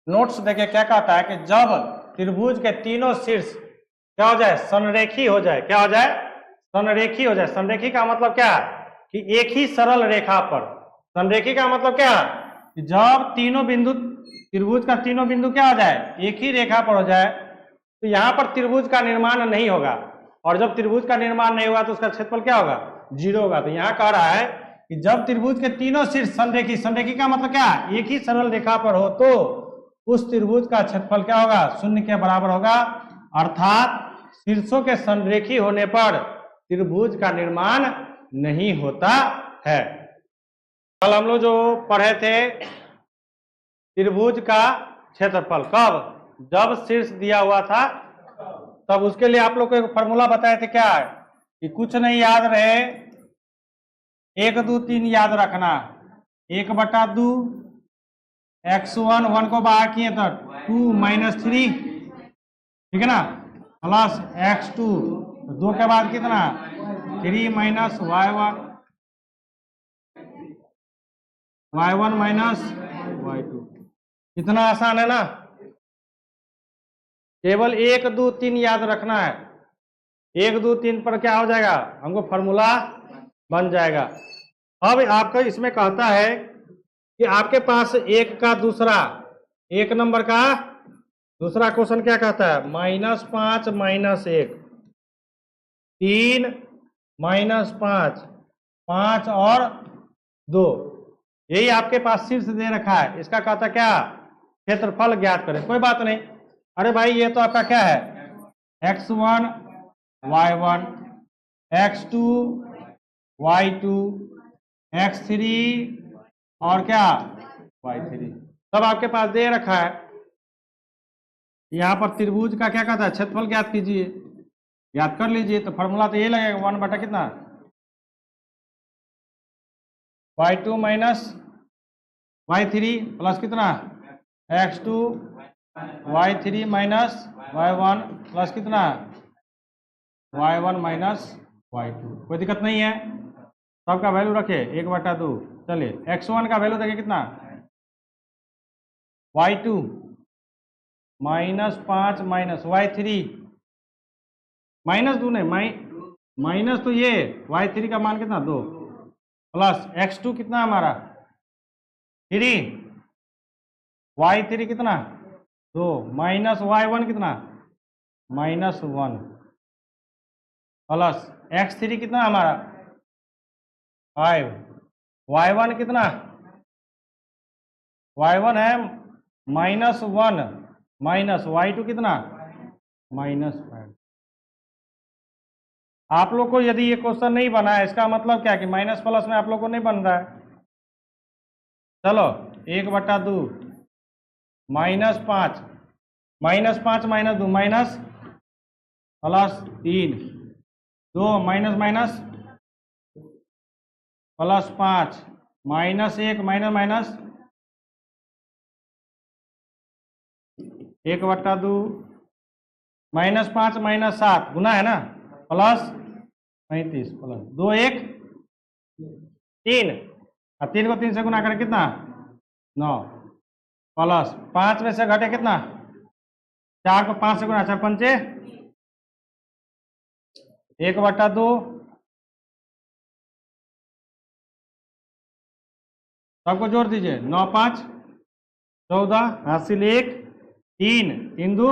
Notes देखिए क्या कहता है कि जब त्रिभुज के तीनों शीर्ष क्या हो जाए, संरेखी हो जाए। क्या हो जाए? संरेखी हो जाए। संरेखी का मतलब क्या है कि एक ही सरल रेखा पर। संरेखी का मतलब क्या है कि जब तीनों बिंदु, त्रिभुज का तीनों बिंदु क्या हो जाए, एक ही रेखा पर हो जाए, तो यहाँ पर त्रिभुज का निर्माण नहीं होगा। और जब त्रिभुज का निर्माण नहीं होगा तो उसका क्षेत्रफल क्या होगा? 0 होगा। तो यहाँ कह रहा है कि जब त्रिभुज के तीनों शीर्ष संरेखी, संरेखी का मतलब क्या है, एक ही सरल रेखा पर हो, तो उस त्रिभुज का क्षेत्रफल क्या होगा? 0 के बराबर होगा। अर्थात शीर्षों के संरेखी होने पर त्रिभुज का निर्माण नहीं होता है। कल हम लोग जो पढ़े थे त्रिभुज का क्षेत्रफल, कब? जब शीर्ष दिया हुआ था तब। उसके लिए आप लोग को एक फॉर्मूला बताए थे, क्या है कि कुछ नहीं याद रहे, 1 2 3 याद रखना। 1/2 x1, 1 को बाहर किए तो 2 - 3, ठीक है ना, प्लस x2, 2 के बाद कितना? 3 - y1, y1 - y2। इतना आसान है ना? केवल 1 2 3 याद रखना है। 1 2 3 पर क्या हो जाएगा? हमको फॉर्मूला बन जाएगा। अब आपका इसमें कहता है कि आपके पास एक का दूसरा, 1 नंबर का दूसरा क्वेश्चन क्या कहता है? -5 - 1, 3 - 5, 5 और 2, यही आपके पास शीर्ष दे रखा है। इसका कहता क्या? क्षेत्रफल ज्ञात करें। कोई बात नहीं, अरे भाई ये तो आपका क्या है? x1 y1, x2 y2, x3 और क्या? y3, सब आपके पास दे रखा है। यहाँ पर त्रिभुज का क्या कहता है? क्षेत्रफल ज्ञात कीजिए, याद कर लीजिए। तो फॉर्मूला तो ये लगेगा, 1 बटा कितना? y2 - y3 प्लस कितना? x2 y3 - y1 प्लस कितना? y1 - y2। कोई दिक्कत नहीं है, सबका वैल्यू रखे 1/2। चलिए x1 का वैल्यू देखिए कितना? y2 -5 y3 -2 नहीं, माइनस तो ये y3 का मान कितना? 2 प्लस x2 कितना हमारा? 3, y3 कितना? 2 माइनस y1 कितना? -1 प्लस x3 कितना हमारा? 5, y1 कितना? y1 है -1 माइनस y2 कितना? -5। आप लोग को यदि ये क्वेश्चन नहीं बना है, इसका मतलब क्या कि माइनस प्लस में आप लोग को नहीं बन रहा है। चलो 1/2 -5 -2 minus plus 3, 2 minus minus plus 5 -1 minus 1/2 -5 -7 गुना है ना, प्लस 35 प्लस 2 1 3, और 3 को 3 से गुना करें कितना? 9 प्लस 5 में से घटे कितना? 4 को 5 से गुना, 4 पंचे 1/2, सबको जोड़ दीजिए। 9 5 14 हासिल 1 3 3 2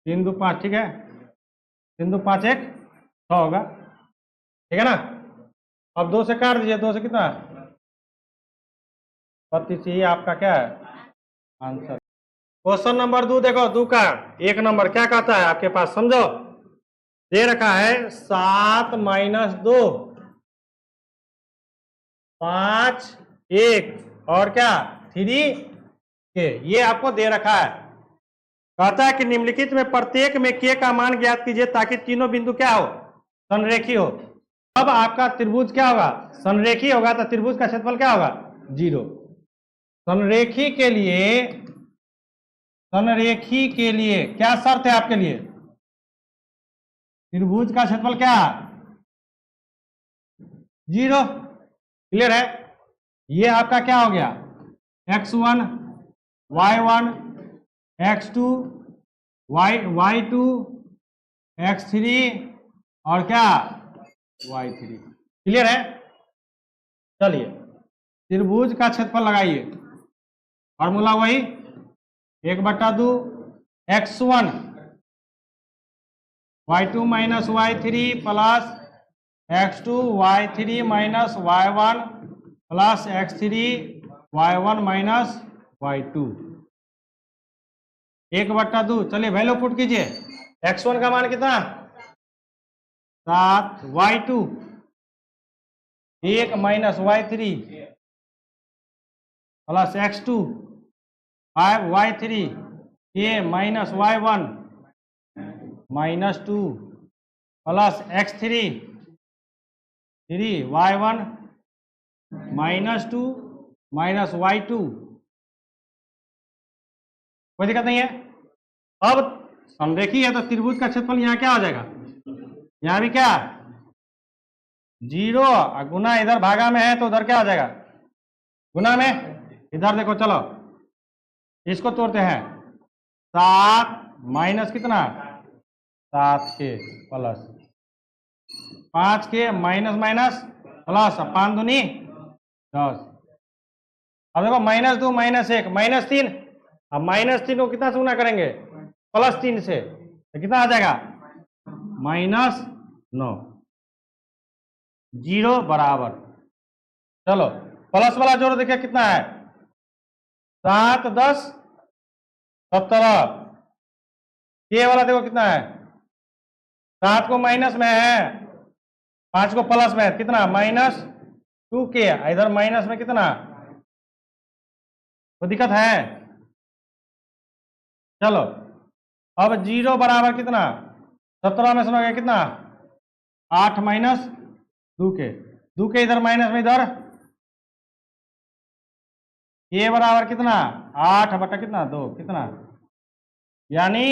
3 2 5, ठीक है। 3 2 5 1 6 होगा, ठीक है ना। अब 2 से काट दीजिए, 2 से कितना? 32। ये आपका क्या है? आंसर। क्वेश्चन नंबर 2 देखो, 2 का 1 नंबर क्या कहता है आपके पास, समझो। दे रखा है 7 - 2 5 1 और क्या 3 के, ये आपको दे रखा है। कहता है कि निम्नलिखित में प्रत्येक में के का मान ज्ञात कीजिए ताकि तीनों बिंदु क्या हो? संरेखी हो। अब आपका त्रिभुज क्या होगा? संरेखी होगा, तो त्रिभुज का क्षेत्रफल क्या होगा? 0। संरेखी के लिए क्या शर्त है आपके लिए? त्रिभुज का क्षेत्रफल क्या है? 0। क्लियर है? ये आपका क्या हो गया? x1 y1 x2 y2 x3 और क्या y3। क्लियर है? चलिए त्रिभुज का क्षेत्रफल लगाइए। फॉर्मूला वही 1/2 x1 y2 minus y3 plus x2 y3 minus y1 plus x3 y1 minus y2 1/2। चलिए वैल्यू पुट कीजिए। x1 का मान कितना 7, y2 1 minus y3 plus x2 5 y3 a minus y1 minus 2 plus x3 3 y1 minus 2 minus y2। कोई दिक्कत नहीं है। अब समरेखी है तो त्रिभुज का क्षेत्रफल यहाँ क्या हो जाएगा, यहाँ भी क्या 0 गुना इधर भागा में है तो उधर क्या हो जाएगा गुना में। इधर देखो चलो इसको तोड़ते हैं 7 माइनस कितना 7 के प्लस 5 के माइनस माइनस प्लस 5 दूनी 10। अब देखो -2 -1 -3। अब -3 को कितना से गुना करेंगे +3 से तो कितना आ जाएगा -9 0 बराबर। चलो प्लस वाला जोड़ देखिए कितना है 7 10 17। ये वाला देखो कितना है 7 को माइनस में है 5 को प्लस में है कितना -2 के। इधर माइनस में कितना तो दिक्कत है। चलो अब 0 बराबर कितना 17 में समझ गया कितना 8 माइनस 2 के इधर माइनस में इधर ये बराबर कितना 8 बटा कितना 2 कितना, यानी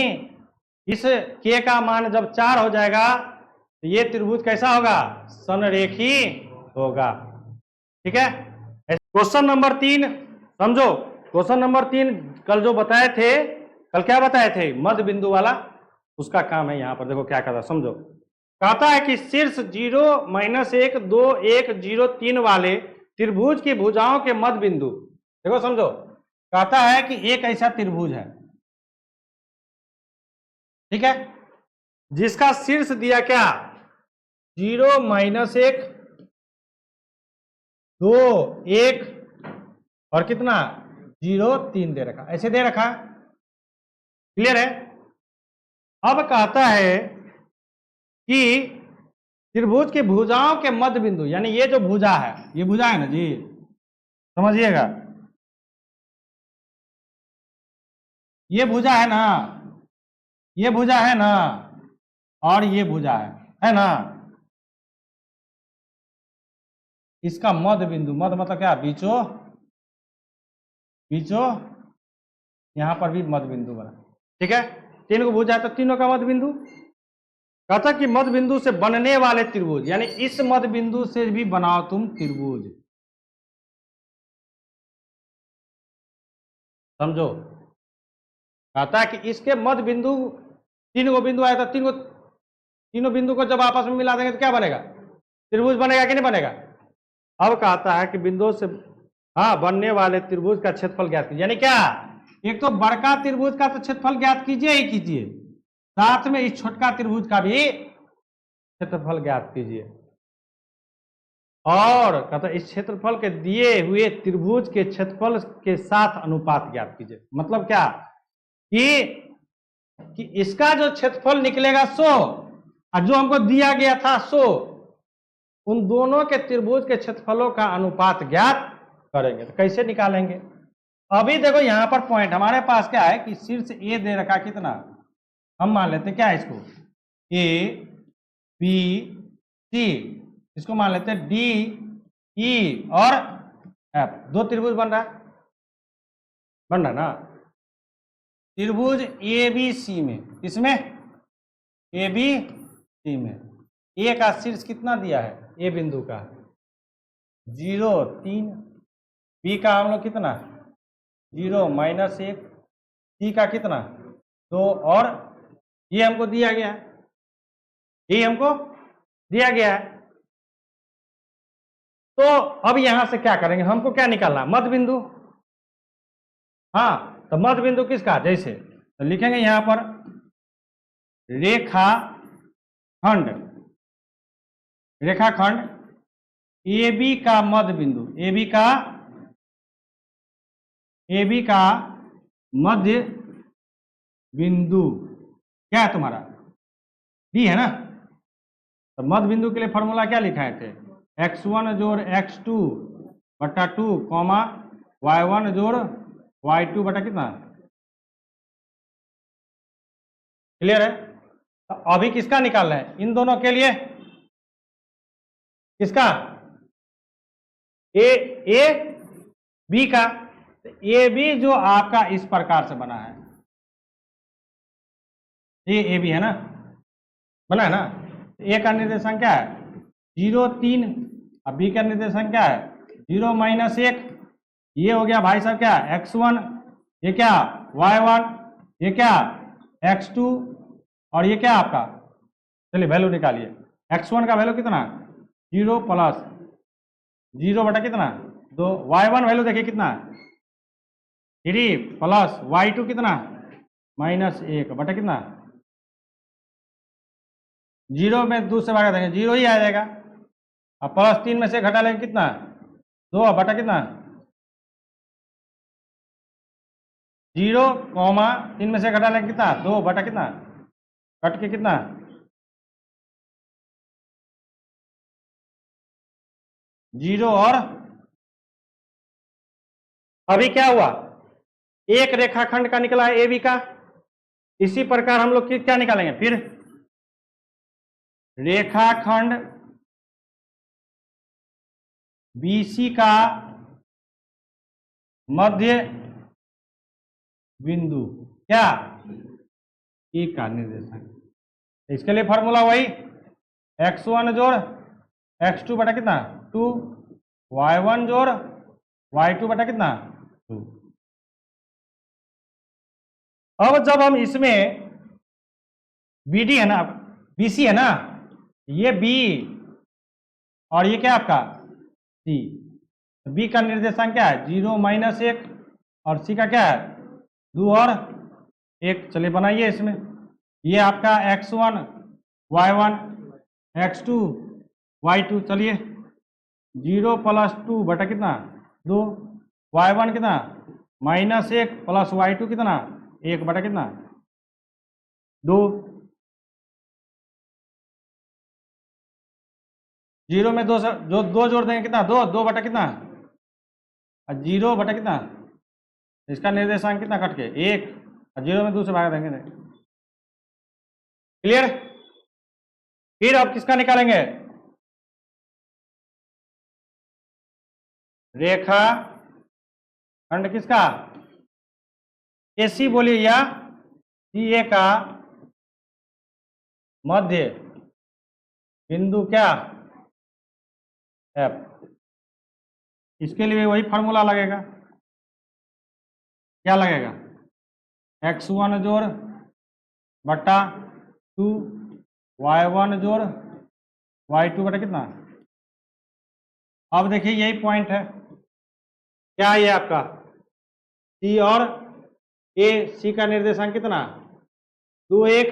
इस के का मान जब 4 हो जाएगा तो ये त्रिभुज कैसा होगा समरेखी होगा। ठीक है। क्वेश्चन नंबर 3 समझो। क्वेश्चन नंबर 3 कल जो बताए थे, कल क्या बताए थे मध्य बिंदु वाला, उसका काम है यहाँ पर। देखो क्या कहता है समझो। कहता है कि शीर्ष 0 -1 2 1 0 3 वाले त्रिभुज की भुजाओं के मध्य बिंदु। देखो समझो कहता है कि एक ऐसा त्रिभुज है, ठीक है, जिसका शीर्ष दिया क्या 0 -1 2 1 और कितना 0 3 दे रखा, ऐसे दे रखा। क्लियर है। अब कहता है कि त्रिभुज की भुजाओं के मध्य बिंदु, यानी ये जो भुजा है, ये भुजा है ना जी, समझिएगा ये भुजा है ना, ये भुजा है ना और ये भुजा है ना। इसका मध्य बिंदु, मध्य मतलब क्या बीचों बीचों, यहां पर भी मध्य बिंदु बना। ठीक है। 3 को भुजा है तो तीनों का मध्य बिंदु। कहता कि मध्य बिंदु से बनने वाले त्रिभुज, यानी इस मध्य बिंदु से भी बनाओ तुम त्रिभुज। समझो कहता है कि इसके मध्य बिंदु 3 को बिंदु आया था, तीनों बिंदु को जब आपस में मिला देंगे तो क्या बनेगा त्रिभुज बनेगा कि नहीं बनेगा। अब कहता है कि बिंदुओं से बनने वाले त्रिभुज का क्षेत्रफल ज्ञात कीजिए। यानी क्या, एक तो बड़का त्रिभुज का तो क्षेत्रफल ज्ञात कीजिए ही कीजिए, साथ में इस छोटका त्रिभुज का भी क्षेत्रफल ज्ञात कीजिए। और कहता है इस क्षेत्रफल के दिए हुए त्रिभुज के क्षेत्रफल के साथ अनुपात ज्ञात कीजिए। मतलब क्या कि इसका जो क्षेत्रफल निकलेगा 100 और जो हमको दिया गया था 100, उन दोनों के त्रिभुज के क्षेत्रफलों का अनुपात ज्ञात करेंगे। तो कैसे निकालेंगे, अभी देखो यहां पर पॉइंट हमारे पास क्या है कि शीर्ष ए दे रखा कितना, हम मान लेते हैं क्या है इसको ए बी सी, इसको मान लेते हैं डी ई और एफ। 2 त्रिभुज बन रहा है ना त्रिभुज ए बी सी में, इसमें ए बी सी में ए का शीर्ष कितना दिया है, ए बिंदु का 0 3, बी का हम लोग कितना 0 माइनस 1, सी का कितना 2, और ये हमको दिया गया है, ये हमको दिया गया है। तो अब यहां से क्या करेंगे, हमको क्या निकालना, मध्य बिंदु। हाँ, तो मध्य बिंदु किसका, जैसे तो लिखेंगे यहां पर रेखाखंड, रेखाखंड AB का मध्य बिंदु, AB का मध्य बिंदु क्या है तुम्हारा, B है ना। तो मध्य बिंदु के लिए फॉर्मूला क्या लिखाए थे, x1 जोड़ x2 बटा 2 कॉमा y1 जोड़ y2 बटा कितना, क्लियर है। तो अभी किसका निकालना है, इन दोनों के लिए किसका, ए बी का। ए बी जो आपका इस प्रकार से बना है, ए बी है ना, बना है ना। ए का निर्देशांक क्या है 0 3, और बी का निर्देशांक क्या है 0 माइनस 1। ये हो गया भाई साहब क्या x1, ये क्या y1, ये क्या x2, और ये क्या आपका, चलिए वैल्यू निकालिए। x1 का वैल्यू कितना 0 प्लस 0 बटा कितना 2, y1 वैल्यू देखिए कितना 3 प्लस y2 कितना माइनस 1 बटा कितना, 0 में 2 से भागा देंगे 0 ही आ जाएगा, अब प्लस 3 में से घटा लेंगे कितना 2 बटा कितना 0 कॉमा 3 में से घटा लेंगे कितना 2 बटा कितना, कट के कितना 0, और अभी क्या हुआ, एक रेखाखंड का निकला है ए बी का। इसी प्रकार हम लोग क्या निकालेंगे फिर, रेखाखंड BC का मध्य बिंदु क्या, ए का निर्देशांक। इसके लिए फॉर्मूला वही x1 जोड़ x2 बटा कितना 2, y1 जोड़ y2 बटा कितना 2। अब जब हम इसमें BD है ना, BC है ना, ये B और ये क्या आपका C, B का निर्देशांक क्या है 0 माइनस 1, और C का क्या है 2 और 1। चलिए बनाइए इसमें, ये आपका x1 y1 x2 y2, चलिए 0 प्लस 2 बटा कितना 2, y1 कितना माइनस 1 प्लस y2 कितना 1 बटा कितना 2, 0 में 2 जो 2 जोड़ देंगे कितना 2, 2 बटा कितना, 0 बटा कितना, इसका निर्देशांक कितना कट के 1, और 0 में 2 से भाग देंगे। क्लियर। फिर अब किसका निकालेंगे, रेखा खंड किसका AC बोलिए या CA का मध्य बिंदु क्या F। इसके लिए वही फॉर्मूला लगेगा, क्या लगेगा x1 जोड़ बटा 2 y1 जोड़ y2 बटा कितना। अब देखिए यही पॉइंट है, क्या ये आपका C और A, C का निर्देशांक कितना 2 1,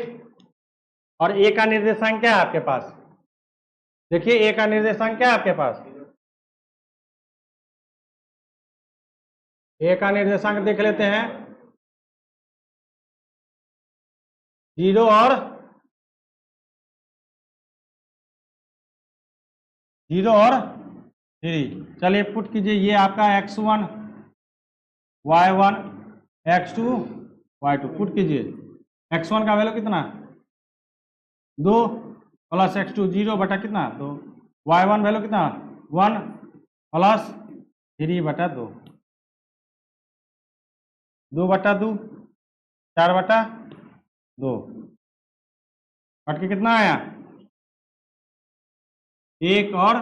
और A का निर्देशांक क्या है आपके पास, देखिए A का निर्देशांक क्या है आपके पास, A का निर्देशांक देख लेते हैं 0 और 3। चलिए पुट कीजिए, ये आपका x1 y1 x2 y2 put कीजिए। x1 का वैल्यू कितना 2 प्लस x2 0 बटा कितना 2, y1 वैल्यू कितना 1 प्लस 3 बटा 2, 2 बटा 2 4 बटा 2, कट के कितना आया 1 और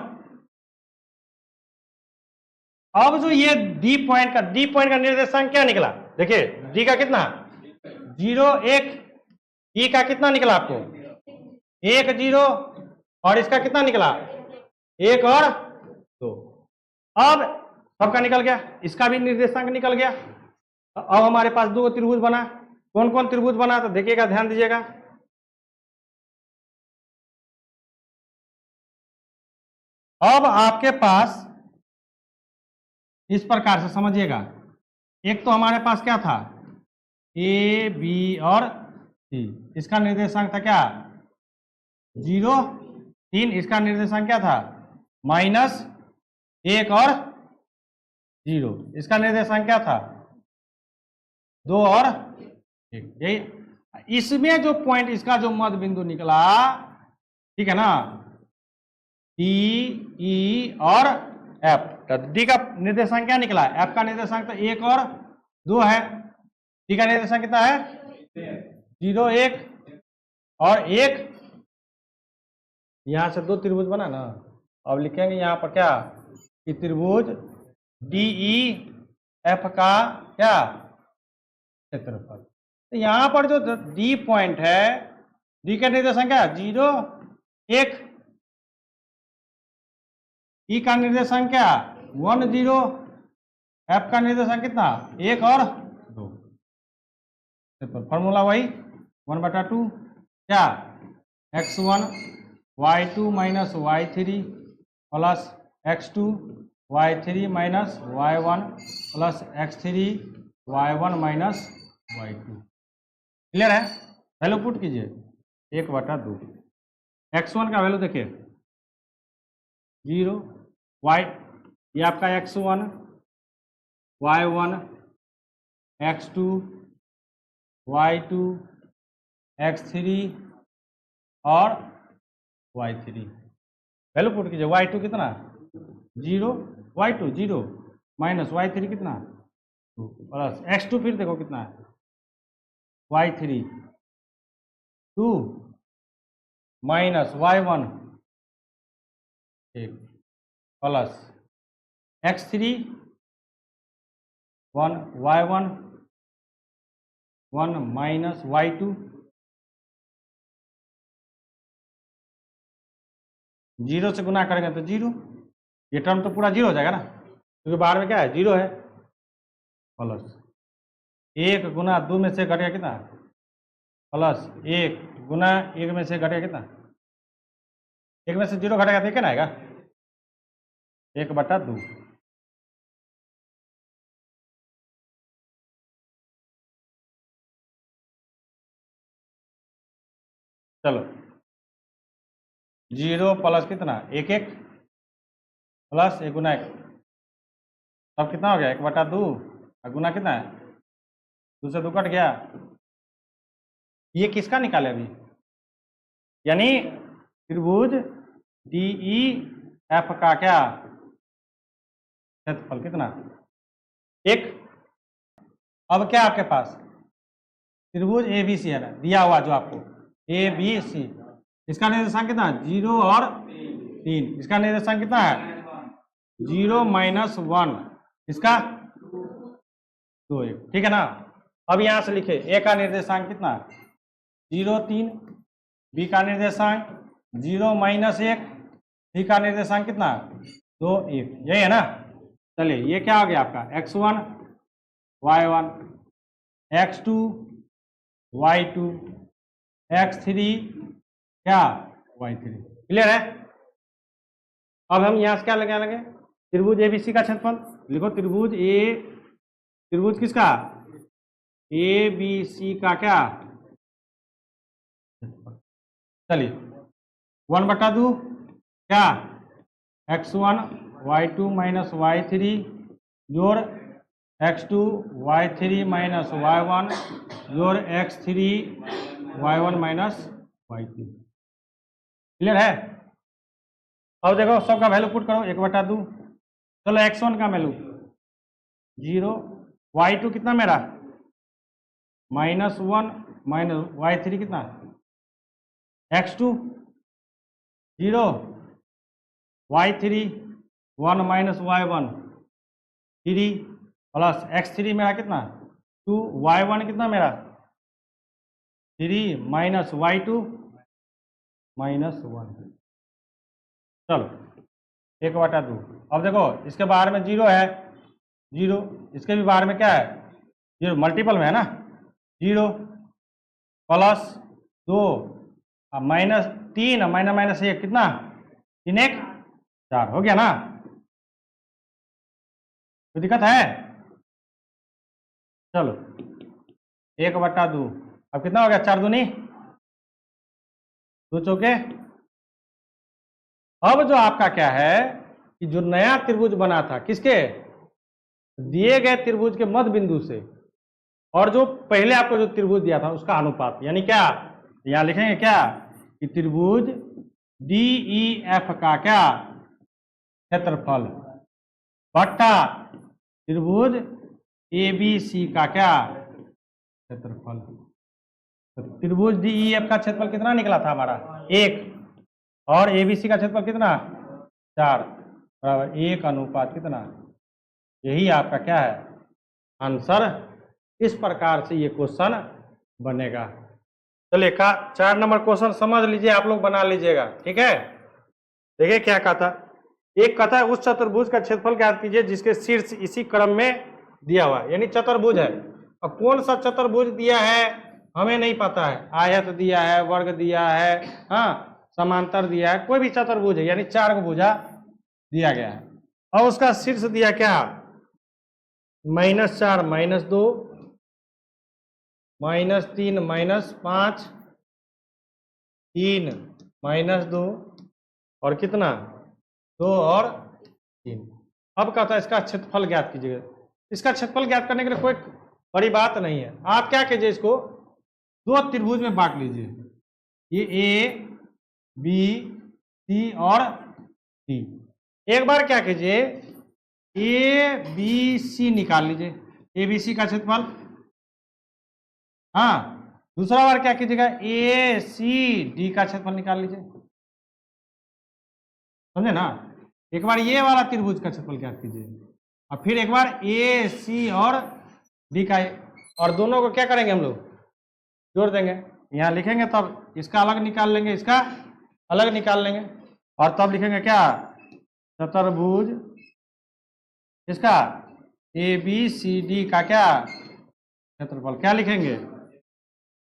अब जो ये डी पॉइंट का निर्देशांक क्या निकला, देखिए डी का कितना 0 1, ई का कितना निकला आपको 1 0, और इसका कितना निकला 1 और 2। अब सबका निकल गया, इसका भी निर्देशांक निकल गया। अब हमारे पास दो त्रिभुज बना। कौन कौन त्रिभुज बना, तो देखिएगा, ध्यान दीजिएगा। अब आपके पास इस प्रकार से समझिएगा, एक तो हमारे पास क्या था ए बी और सी, इसका निर्देशांक था क्या 0 3, इसका निर्देशांक क्या था -1 और 0, इसका निर्देशांक क्या था 2 और 1। यही इसमें जो पॉइंट, इसका जो मध्य बिंदु निकला, ठीक है ना, डी ई और एफ। तो डी का निर्देशांक क्या निकला, एफ का निर्देशांक तो 1 और 2 है, डी का निर्देशांक कितना है 0 1 और 1। यहां से दो त्रिभुज बना ना। अब लिखेंगे यहां पर क्या कि त्रिभुज डीई एफ का क्या क्षेत्रफल। तो यहां पर जो डी पॉइंट है, डी का निर्देशांक क्या 0 1, ई का निर्देशांक क्या 1 0, एफ का निर्देशांक कितना 1 और 2। फॉर्मूला वही 1/2 क्या x1 y2 minus y3 plus x2 y3 minus y1 plus x3 y1 minus y2। Clear है। वैल्यू पुट कीजिए 1/2। x1 का वैल्यू देखिए 0, y ये आपका x1 y1 x2 y2 x3 और y3। वैल्यू पुट कीजिए, y2 कितना 0, y2 0 माइनस y3 कितना 2 प्लस x2 फिर देखो कितना है y3 2 minus y1 1 plus x3 1 y1 1 minus y2 0 से गुना करेंगे तो 0, ये टर्म तो पूरा 0 हो जाएगा ना, क्योंकि बाहर में क्या है 0 है, प्लस 1 गुना 2 में से घटेगा कितना प्लस 1 गुना 1 में से घटेगा कितना, 1 में से 0 घटेगा तो क्या आएगा 1/2। चलो 0 प्लस कितना 1 1 प्लस 1 गुना 1, तब कितना हो गया 1/2, और गुना कितना है 2 से 2 कट गया। ये किसका निकाले अभी, यानी त्रिभुज डीई एफ का क्या क्षेत्रफल कितना 1। अब क्या आपके पास त्रिभुज ए बी सी है ना, दिया हुआ जो आपको ए बी सी, इसका निर्देशांक कितना 0 और 3, इसका निर्देशांक कितना है 0 माइनस 1, इसका 2 1, ठीक है ना। अब यहां से लिखे ए का निर्देशांक कितना 0 3, बी का निर्देशांक 0 माइनस 1, सी का निर्देशांक कितना 2 1, यही है ना। चलिए ये क्या हो गया आपका x1 y1 x2 y2 x3 क्या y3। क्लियर है। अब हम यहां से क्या लगा लेंगे त्रिभुज एबीसी का क्षेत्रफल। लिखो त्रिभुज किसका ए बी सी का क्या, चलिए 1/2 क्या x1 y2 माइनस y3 जोड़ x2 y3 माइनस y1 जोड़ x3 y1 minus y2। Clear है। अब देखो सबका वैल्यू पुट करो 1/2। चलो x1 का वैल्यू 0, y2 कितना मेरा -1 माइनस y3 कितना x2 0 y3 1 minus y1 3 plus x3 मेरा कितना 2, y1 कितना मेरा 3 माइनस y2 माइनस 1। चलो 1/2। अब देखो इसके बाहर में 0 है, 0, इसके भी बाहर में क्या है 0, मल्टीपल में है ना, 0 प्लस 2 माइनस 3 माइनस 1 कितना 3 1 4 हो गया ना, कोई दिक्कत है? चलो 1/2। अब कितना हो गया 4 दूनी 2 चौके। अब जो आपका क्या है कि जो नया त्रिभुज बना था किसके दिए गए त्रिभुज के मध्य बिंदु से, और जो पहले आपको जो त्रिभुज दिया था उसका अनुपात, यानी क्या यहां लिखेंगे क्या कि त्रिभुज DEF का क्या क्षेत्रफल बट्टा त्रिभुज ABC का क्या क्षेत्रफल। तो त्रिभुज DEF का क्षेत्रफल कितना निकला था हमारा 1, और ABC का क्षेत्रफल कितना 4 बराबर 1 अनुपात कितना। यही आपका क्या है आंसर। इस प्रकार से ये क्वेश्चन बनेगा। चलिए 4 नंबर क्वेश्चन समझ लीजिए, आप लोग बना लीजिएगा, ठीक है। देखिए क्या कहता, एक कहता है उस चतुर्भुज का क्षेत्रफल ज्ञात कीजिए जिसके शीर्ष इसी क्रम में दिया हुआ, यानी चतुर्भुज है। अब कौन सा चतुर्भुज दिया है हमें नहीं पता है, आयत दिया है, वर्ग दिया है, हाँ समांतर दिया है, कोई भी चतुर्भुज है, यानी 4 को भुजा दिया गया है। और उसका शीर्ष दिया क्या -4 -2 -3 -5 3 -2 और कितना 2 और 3। अब कहता है इसका क्षेत्रफल ज्ञात कीजिएगा। इसका क्षेत्रफल ज्ञात करने के लिए कोई बड़ी बात नहीं है, आप क्या कीजिए इसको 2 त्रिभुज में बांट लीजिए, ये A B C और D। एक बार क्या कीजिए ABC निकाल लीजिए, ABC का क्षेत्रफल, हाँ दूसरा बार क्या कीजिएगा ACD का क्षेत्रफल निकाल लीजिए, समझे ना। एक बार ये वाला त्रिभुज का क्षेत्रफल ज्ञात कीजिए और फिर एक बार AC और D का, और दोनों को क्या करेंगे हम लोग जोड़ देंगे, यहाँ लिखेंगे तब इसका अलग निकाल लेंगे, इसका अलग निकाल लेंगे, और तब लिखेंगे क्या चतुर्भुज इसका ABCD का क्या क्षेत्रफल, क्या लिखेंगे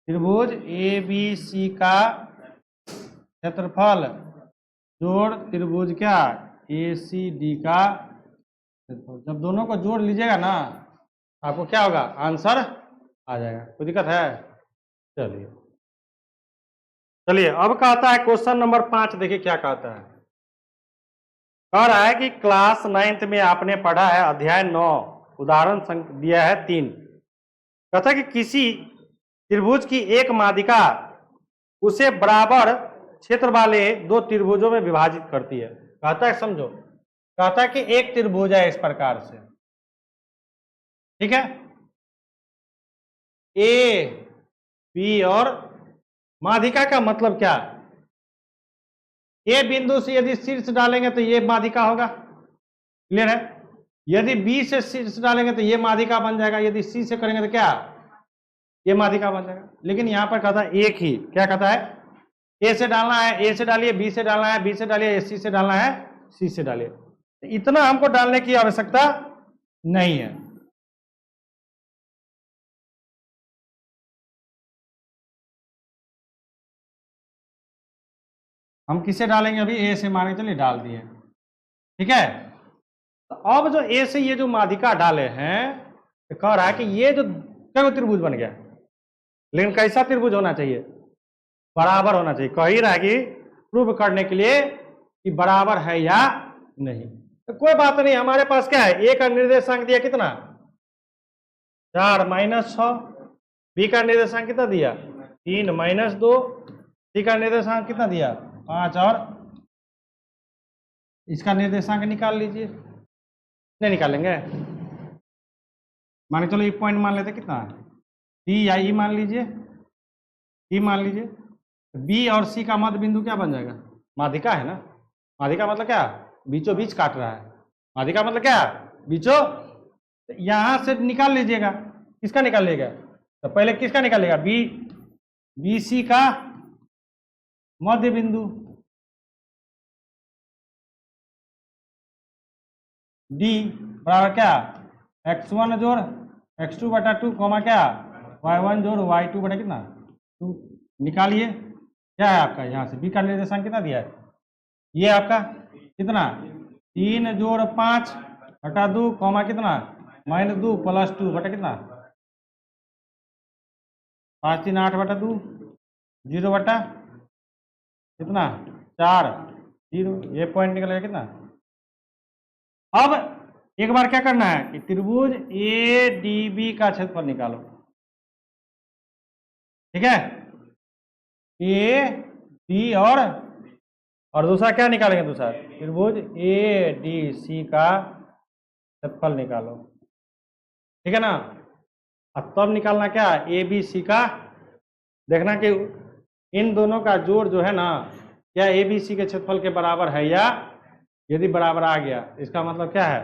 त्रिभुज ABC का क्षेत्रफल जोड़ त्रिभुज क्या ACD का क्षेत्रफल। जब दोनों को जोड़ लीजिएगा ना आपको क्या होगा आंसर आ जाएगा, कोई दिक्कत है। चलिए चलिए अब कहता है क्वेश्चन नंबर 5, देखिए क्या कहता है। कह रहा है कि क्लास 9th में आपने पढ़ा है अध्याय 9, उदाहरण दिया है 3। कहता है कि किसी त्रिभुज की एक माध्यिका उसे बराबर क्षेत्र वाले 2 त्रिभुजों में विभाजित करती है। कहता है समझो, कहता है कि एक त्रिभुज है इस प्रकार से, ठीक है, A B और माध्यिका का मतलब क्या, A बिंदु से यदि शीर्ष डालेंगे तो ये माध्यिका होगा, क्लियर है। यदि B से शीर्ष डालेंगे तो ये माध्यिका बन जाएगा, यदि C से करेंगे तो क्या ये माध्यिका बन जाएगा। लेकिन यहां पर कहता है एक ही, क्या कहता है A से डालना है A से डालिए, B से डालना है B से डालिए, C से डालना है C से डालिए। इतना हमको डालने की आवश्यकता नहीं है। हम किसे डालेंगे अभी A से, मान के चलिए डाल दिए, ठीक है। तो अब जो A से ये जो माध्यिका डाले हैं तो कह रहा है कि ये जो क्या त्रिभुज बन गया, लेकिन कैसा त्रिभुज होना चाहिए बराबर होना चाहिए। कह ही रहा है कि प्रूव करने के लिए कि बराबर है या नहीं। तो कोई बात नहीं, हमारे पास क्या है A का निर्देशांक दिया कितना 4 -6, B का निर्देशांक कितना दिया 3 -2, C का निर्देशांक कितना दिया 5, और इसका निर्देशांक निकाल लीजिए। नहीं निकालेंगे, मान के चलो ये पॉइंट मान लेते कितना D या E मान लीजिए, E मान लीजिए। B और C का मध्य बिंदु क्या बन जाएगा माध्यिका है ना। माध्यिका मतलब क्या बीचों बीच काट रहा है, माध्यिका मतलब क्या बीचों तो यहां से निकाल लीजिएगा, किसका निकालिएगा, तो पहले किसका निकालिएगा, बी सी का मध्य बिंदु, डी बराबर क्या, x1 जोड़ x2 बटा 2 कॉमा क्या, y1 जोड़ y2 बटा कितना 2, निकालिए। क्या है आपका, यहाँ से बी का निर्देशांक कितना दिया है, ये आपका कितना 3 जोड़ 5 बटा 2 कॉमा कितना -2 प्लस 2 बटा कितना 5 3 8 बटा 2 0 बटा कितना 4 0, ये पॉइंट निकलेगा कितना। अब एक बार क्या करना है कि त्रिभुज ए डी बी का क्षेत्रफल निकालो, ठीक है, ए डी और दूसरा क्या निकालेंगे, दूसरा त्रिभुज ए डी सी का क्षेत्रफल निकालो, ठीक है ना। अब तब निकालना क्या, ए बी सी का, देखना कि इन दोनों का जोड़ जो है ना, क्या ए बी सी के क्षेत्रफल के बराबर है, या यदि बराबर आ गया इसका मतलब क्या है,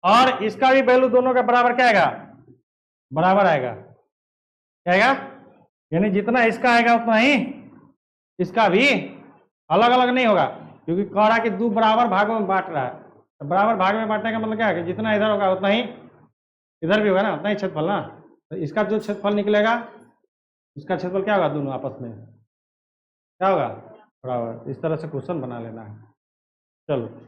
और इसका भी वैल्यू दोनों का बराबर क्या आएगा, बराबर आएगा, क्या आएगा, यानी जितना इसका आएगा उतना ही इसका भी, अलग अलग नहीं होगा, क्योंकि कह रहा कि 2 बराबर भागों में बांट रहा है, तो बराबर भाग में बांटने का मतलब क्या है कि जितना इधर होगा उतना ही इधर भी होगा ना, उतना ही क्षेत्रफल ना, तो इसका जो क्षेत्रफल निकलेगा इसका क्षेत्रफल क्या होगा, दोनों आपस में क्या होगा, बराबर। इस तरह से क्वेश्चन बना लेना है। चलो।